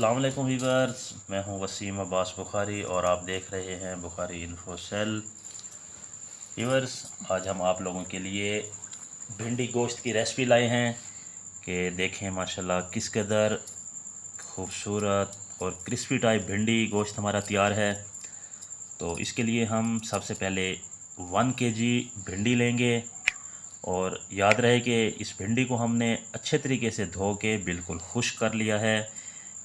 अस्सलाम वालेकुम वीवर्स, मैं हूं वसीम अब्बास बुखारी और आप देख रहे हैं बुखारी इन्फो सेल। वीवर्स, आज हम आप लोगों के लिए भिंडी गोश्त की रेसिपी लाए हैं कि देखें माशाल्लाह किस कदर खूबसूरत और क्रिस्पी टाइप भिंडी गोश्त हमारा तैयार है। तो इसके लिए हम सबसे पहले 1 kg भिंडी लेंगे और याद रहे कि इस भिंडी को हमने अच्छे तरीके से धो के बिल्कुल खुश्क कर लिया है।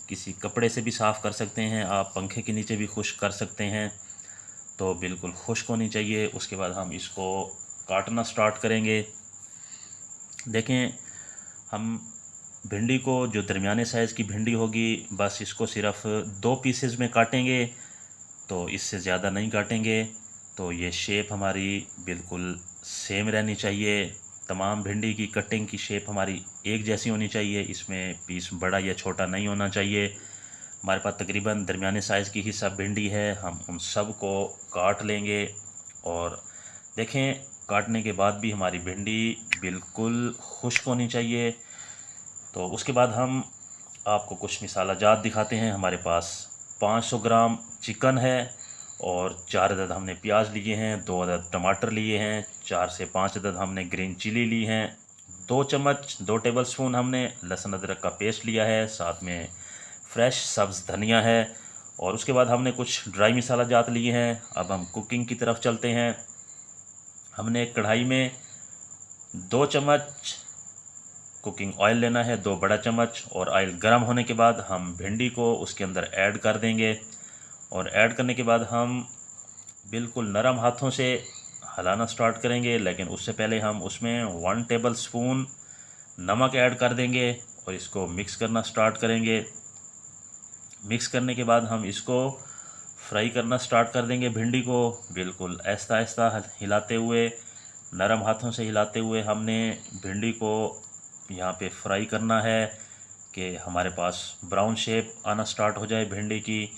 किसी कपड़े से भी साफ़ कर सकते हैं आप, पंखे के नीचे भी खुश्क कर सकते हैं। तो बिल्कुल खुश्क होनी चाहिए। उसके बाद हम इसको काटना स्टार्ट करेंगे। देखें, हम भिंडी को, जो दरमियाने साइज़ की भिंडी होगी, बस इसको सिर्फ 2 पीसेस में काटेंगे, तो इससे ज़्यादा नहीं काटेंगे। तो ये शेप हमारी बिल्कुल सेम रहनी चाहिए। तमाम भिंडी की कटिंग की शेप हमारी एक जैसी होनी चाहिए। इसमें पीस बड़ा या छोटा नहीं होना चाहिए। हमारे पास तकरीबन दरमियाने साइज़ की ही सब भिंडी है। हम उन सब को काट लेंगे और देखें, काटने के बाद भी हमारी भिंडी बिल्कुल खुश्क होनी चाहिए। तो उसके बाद हम आपको कुछ मिसाला जात दिखाते हैं। हमारे पास 500 ग्राम चिकन है और 4 अदद हमने प्याज लिए हैं, 2 अदद टमाटर लिए हैं, 4 से 5 अदद हमने ग्रीन चिली ली हैं, 2 टेबल स्पून हमने लहसुन अदरक का पेस्ट लिया है, साथ में फ्रेश सब्ज़ धनिया है। और उसके बाद हमने कुछ ड्राई मसाला जात लिए हैं। अब हम कुकिंग की तरफ चलते हैं। हमने एक कढ़ाई में 2 चम्मच कुकिंग ऑयल लेना है, 2 बड़ा चम्मच। और ऑयल गर्म होने के बाद हम भिंडी को उसके अंदर ऐड कर देंगे और ऐड करने के बाद हम बिल्कुल नरम हाथों से हलाना स्टार्ट करेंगे। लेकिन उससे पहले हम उसमें 1 टेबल स्पून नमक ऐड कर देंगे और इसको मिक्स करना स्टार्ट करेंगे। मिक्स करने के बाद हम इसको फ्राई करना स्टार्ट कर देंगे। भिंडी को बिल्कुल आहिस्ता आहिस्ता हिलाते हुए, नरम हाथों से हिलाते हुए हमने भिंडी को यहाँ पे फ्राई करना है कि हमारे पास ब्राउन शेप आना स्टार्ट हो जाए भिंडी की।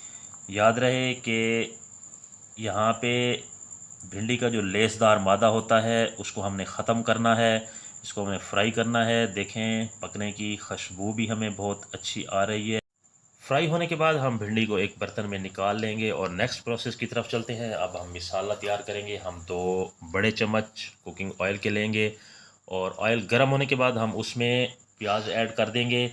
याद रहे कि यहाँ पे भिंडी का जो लेसदार मादा होता है उसको हमने ख़त्म करना है, इसको हमें फ्राई करना है। देखें, पकने की खुशबू भी हमें बहुत अच्छी आ रही है। फ्राई होने के बाद हम भिंडी को एक बर्तन में निकाल लेंगे और नेक्स्ट प्रोसेस की तरफ चलते हैं। अब हम मिसाला तैयार करेंगे। हम 2 बड़े चम्मच कुकिंग ऑयल के लेंगे और ऑयल गर्म होने के बाद हम उसमें प्याज ऐड कर देंगे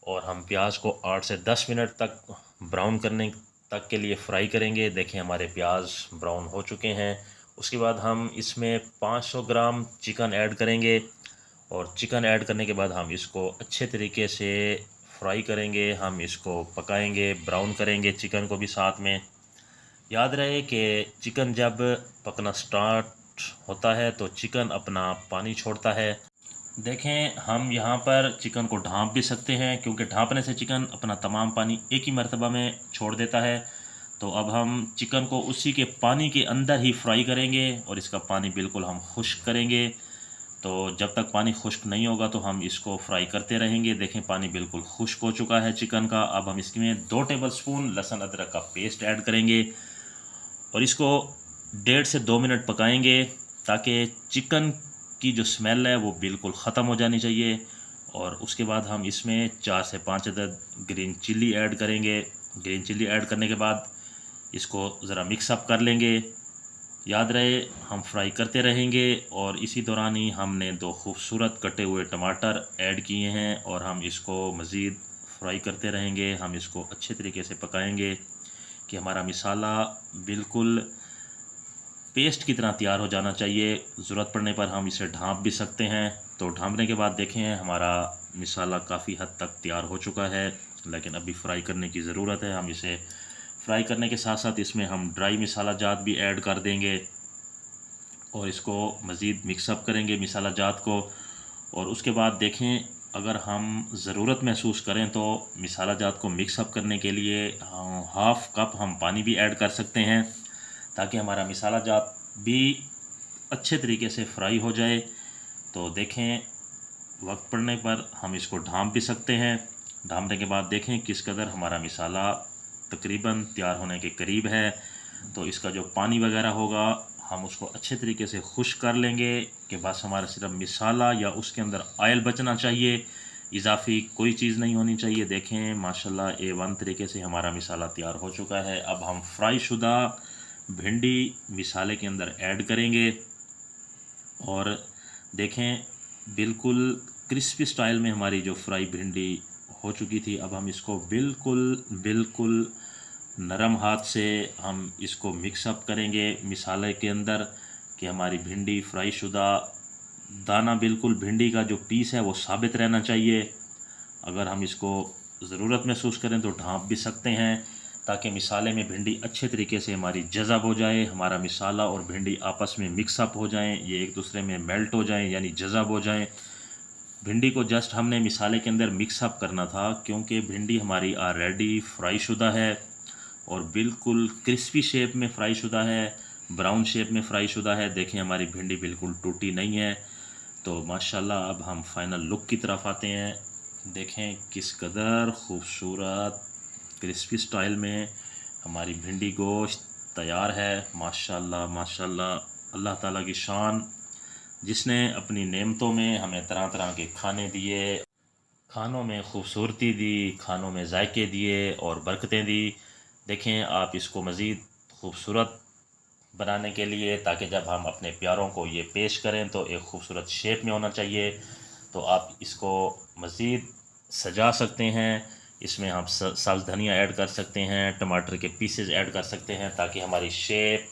और हम प्याज को 8 से 10 मिनट तक ब्राउन करने तक के लिए फ्राई करेंगे। देखें, हमारे प्याज ब्राउन हो चुके हैं। उसके बाद हम इसमें 500 ग्राम चिकन ऐड करेंगे और चिकन ऐड करने के बाद हम इसको अच्छे तरीके से फ्राई करेंगे। हम इसको पकाएंगे, ब्राउन करेंगे चिकन को भी साथ में। याद रहे कि चिकन जब पकना स्टार्ट होता है तो चिकन अपना पानी छोड़ता है। देखें, हम यहाँ पर चिकन को ढाँप भी सकते हैं क्योंकि ढाँपने से चिकन अपना तमाम पानी एक ही मर्तबा में छोड़ देता है। तो अब हम चिकन को उसी के पानी के अंदर ही फ्राई करेंगे और इसका पानी बिल्कुल हम खुश्क करेंगे। तो जब तक पानी खुश्क नहीं होगा तो हम इसको फ्राई करते रहेंगे। देखें, पानी बिल्कुल खुश्क हो चुका है चिकन का। अब हम इसमें 2 टेबल स्पून लहसुन अदरक का पेस्ट ऐड करेंगे और इसको 1.5 से 2 मिनट पकाएंगे ताकि चिकन की जो स्मेल है वो बिल्कुल ख़त्म हो जानी चाहिए। और उसके बाद हम इसमें 4 से 5 अदद ग्रीन चिली ऐड करेंगे। ग्रीन चिली ऐड करने के बाद इसको ज़रा मिक्सअप कर लेंगे। याद रहे, हम फ्राई करते रहेंगे और इसी दौरान ही हमने 2 खूबसूरत कटे हुए टमाटर ऐड किए हैं और हम इसको मज़ीद फ्राई करते रहेंगे। हम इसको अच्छे तरीके से पकाएंगे कि हमारा मिसाला बिल्कुल पेस्ट की तरह तैयार हो जाना चाहिए। ज़रूरत पड़ने पर हम इसे ढाँप भी सकते हैं। तो ढाँपने के बाद देखें, हमारा मिसाला काफ़ी हद तक तैयार हो चुका है, लेकिन अभी फ्राई करने की ज़रूरत है। हम इसे फ्राई करने के साथ साथ इसमें हम ड्राई मसाला जात भी ऐड कर देंगे और इसको मज़ीद मिक्सअप करेंगे मसाला जात को। और उसके बाद देखें, अगर हम ज़रूरत महसूस करें तो मसाला जात को मिक्सअप करने के लिए हाफ़ कप हम पानी भी ऐड कर सकते हैं ताकि हमारा मसाला जात भी अच्छे तरीके से फ्राई हो जाए। तो देखें, वक्त पड़ने पर हम इसको ढाँप भी सकते हैं। ढाँपने के बाद देखें किस कदर हमारा मसाला तकरीबन तैयार होने के करीब है। तो इसका जो पानी वगैरह होगा हम उसको अच्छे तरीके से खुश्क कर लेंगे कि बस हमारा सिर्फ मसाला या उसके अंदर ऑयल बचना चाहिए। इजाफी कोई चीज़ नहीं होनी चाहिए। देखें माशाल्लाह A1 तरीके से हमारा मिसाला तैयार हो चुका है। अब हम फ्राई शुदा भिंडी मिसाले के अंदर ऐड करेंगे और देखें बिल्कुल क्रिस्पी स्टाइल में हमारी जो फ्राई भिंडी हो चुकी थी। अब हम इसको बिल्कुल बिल्कुल नरम हाथ से हम इसको मिक्सअप करेंगे मिसाले के अंदर कि हमारी भिंडी फ्राई शुदा दाना बिल्कुल भिंडी का जो पीस है वो साबित रहना चाहिए। अगर हम इसको ज़रूरत महसूस करें तो ढाँप भी सकते हैं ताकि मिसाले में भिंडी अच्छे तरीके से हमारी जज़ब हो जाए, हमारा मिसाला और भिंडी आपस में मिक्सअप हो जाएं, ये एक दूसरे में मेल्ट हो जाएं यानी जज़ब हो जाएं। भिंडी को जस्ट हमने मिसाले के अंदर मिक्सअप करना था क्योंकि भिंडी हमारी ऑलरेडी फ्राई शुदा है और बिल्कुल क्रिस्पी शेप में फ्राई शुदा है, ब्राउन शेप में फ्राई शुदा है। देखें हमारी भिंडी बिल्कुल टूटी नहीं है। तो माशाल्लाह अब हम फाइनल लुक की तरफ आते हैं। देखें किस कदर खूबसूरत क्रिस्पी स्टाइल में हमारी भिंडी गोश्त तैयार है। माशाल्लाह माशाल्लाह, अल्लाह ताला की शान जिसने अपनी नेमतों में हमें तरह तरह के खाने दिए, खानों में खूबसूरती दी, खानों में जायके दिए और बरकतें दी। देखें आप इसको मज़ीद खूबसूरत बनाने के लिए ताकि जब हम अपने प्यारों को ये पेश करें तो एक खूबसूरत शेप में होना चाहिए। तो आप इसको मज़ीद सजा सकते हैं। इसमें हम सब्ज़ धनिया ऐड कर सकते हैं, टमाटर के पीसेस ऐड कर सकते हैं ताकि हमारी शेप,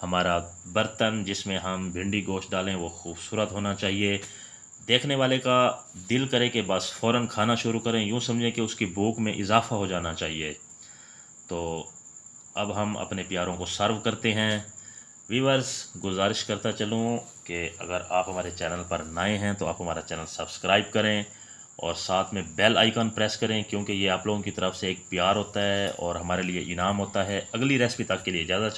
हमारा बर्तन जिसमें हम भिंडी गोश्त डालें वो खूबसूरत होना चाहिए। देखने वाले का दिल करे कि बस फ़ौरन खाना शुरू करें, यूँ समझें कि उसकी भूख में इजाफ़ा हो जाना चाहिए। तो अब हम अपने प्यारों को सर्व करते हैं। व्यूअर्स, गुजारिश करता चलूँ कि अगर आप हमारे चैनल पर नए हैं तो आप हमारा चैनल सब्सक्राइब करें और साथ में बेल आइकन प्रेस करें क्योंकि ये आप लोगों की तरफ से एक प्यार होता है और हमारे लिए इनाम होता है। अगली रेसिपी तक के लिए इजाज़त।